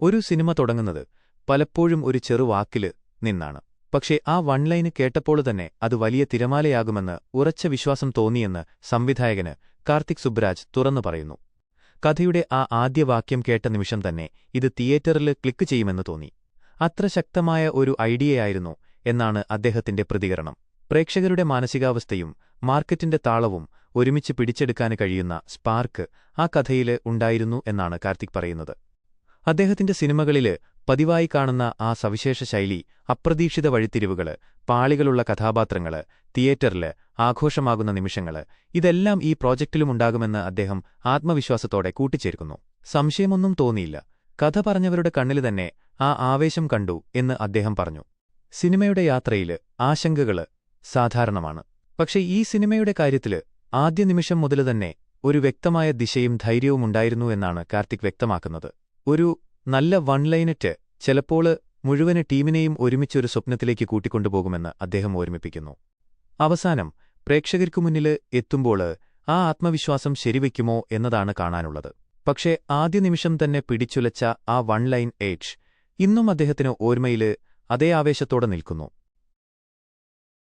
ഒരു സിനിമ തുടങ്ങുന്നത് പലപ്പോഴും ഒരു ചെറുവാക്കില് നിന്നാണ്. പക്ഷേ ആ വൺലൈന് കേട്ടപ്പോൾ തന്നെ അത് വലിയ തിരമാലയാകുമെന്ന് ഉറച്ച വിശ്വാസം തോന്നിയെന്ന് സംവിധായകന് കാർത്തിക് സുബ്രാജ് തുറന്നു പറയുന്നു. കഥയുടെ ആ ആദ്യ വാക്യം കേട്ട നിമിഷം തന്നെ ഇത് തിയേറ്ററിൽ ക്ലിക്ക് ചെയ്യുമെന്ന് തോന്നി. അത്ര ശക്തമായ ഒരു ഐഡിയയായിരുന്നു എന്നാണ് അദ്ദേഹത്തിന്റെ പ്രതികരണം. പ്രേക്ഷകരുടെ മാനസികാവസ്ഥയും മാർക്കറ്റിന്റെ താളവും ഒരുമിച്ച് പിടിച്ചെടുക്കാൻ കഴിയുന്ന സ്പാർക്ക് ആ കഥയില് ഉണ്ടായിരുന്നു എന്നാണ് കാർത്തിക് പറയുന്നത്. അദ്ദേഹത്തിന്റെ സിനിമകളില് പതിവായി കാണുന്ന ആ സവിശേഷ ശൈലി, അപ്രതീക്ഷിത വഴിത്തിരിവുകള്, പാളികളുള്ള കഥാപാത്രങ്ങള്, തിയേറ്ററില് ആഘോഷമാകുന്ന നിമിഷങ്ങള്, ഇതെല്ലാം ഈ പ്രോജക്റ്റിലുമുണ്ടാകുമെന്ന് അദ്ദേഹം ആത്മവിശ്വാസത്തോടെ കൂട്ടിച്ചേർക്കുന്നു. സംശയമൊന്നും തോന്നിയില്ല. കഥ പറഞ്ഞവരുടെ കണ്ണില് തന്നെ ആ ആവേശം കണ്ടു എന്ന് അദ്ദേഹം പറഞ്ഞു. സിനിമയുടെ യാത്രയില് ആശങ്കകള് സാധാരണമാണ്. പക്ഷേ ഈ സിനിമയുടെ കാര്യത്തില് ആദ്യ നിമിഷം മുതല് തന്നെ ഒരു വ്യക്തമായ ദിശയും ധൈര്യവും ഉണ്ടായിരുന്നു എന്നാണ് കാർത്തിക് വ്യക്തമാക്കുന്നത്. ഒരു നല്ല വൺലൈനറ്റ് ചിലപ്പോൾ മുഴുവൻ ടീമിനെയും ഒരുമിച്ചൊരു സ്വപ്നത്തിലേക്ക് കൂട്ടിക്കൊണ്ടുപോകുമെന്ന് അദ്ദേഹം ഓർമ്മിപ്പിക്കുന്നു. അവസാനം പ്രേക്ഷകർക്കു മുന്നിൽ എത്തുമ്പോൾ ആ ആത്മവിശ്വാസം ശരിവയ്ക്കുമോ എന്നതാണ് കാണാനുള്ളത്. പക്ഷേ ആദ്യ നിമിഷം തന്നെ പിടിച്ചുലച്ച ആ വൺലൈൻ എഡ്ജ് ഇന്നും അദ്ദേഹത്തിന് ഓർമ്മയിൽ അതേ ആവേശത്തോടെ നിൽക്കുന്നു.